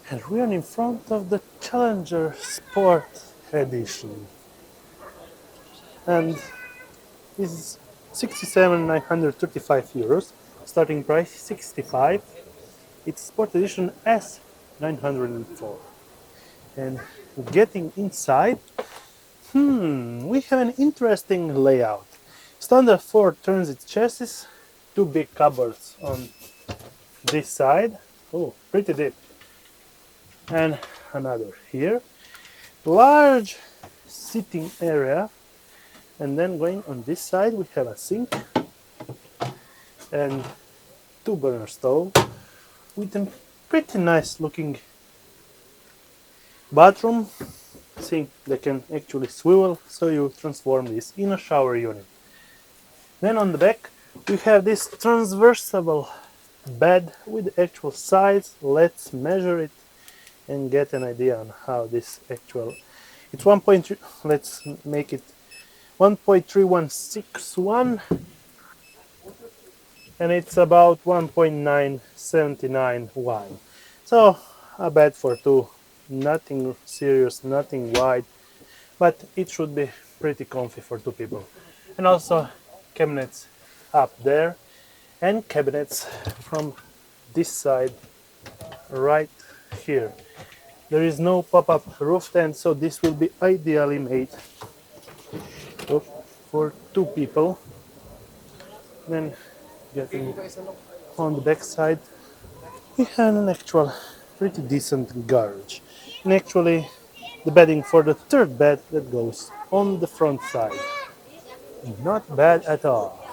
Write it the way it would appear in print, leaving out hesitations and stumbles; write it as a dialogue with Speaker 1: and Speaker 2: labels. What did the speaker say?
Speaker 1: And we are in front of the Challenger Sport Edition. And this is 67,935 euros. Starting price 65. It's Sport Edition S 904. And getting inside, we have an interesting layout. Standard 4 transit chassis, two big cupboards on this side. Oh, pretty deep. And another here. Large sitting area. And then going on this side, we have a sink and two burner stove with a pretty nice looking bathroom sink that can actually swivel, so you transform this in a shower unit. Then on the back we have this transversable bed with actual size. Let's measure it and get an idea on how this actual, it's 1.3, let's make it 1.3161, and it's about 1.979 wide. So a bed for two, nothing serious, nothing wide, but it should be pretty comfy for two people. And also cabinets up there and cabinets from this side right here. There is no pop-up roof tent, so this will be ideally made for two people. Then getting on the back side, we have an actual pretty decent garage. And actually the bedding for the third bed that goes on the front side. Not bad at all.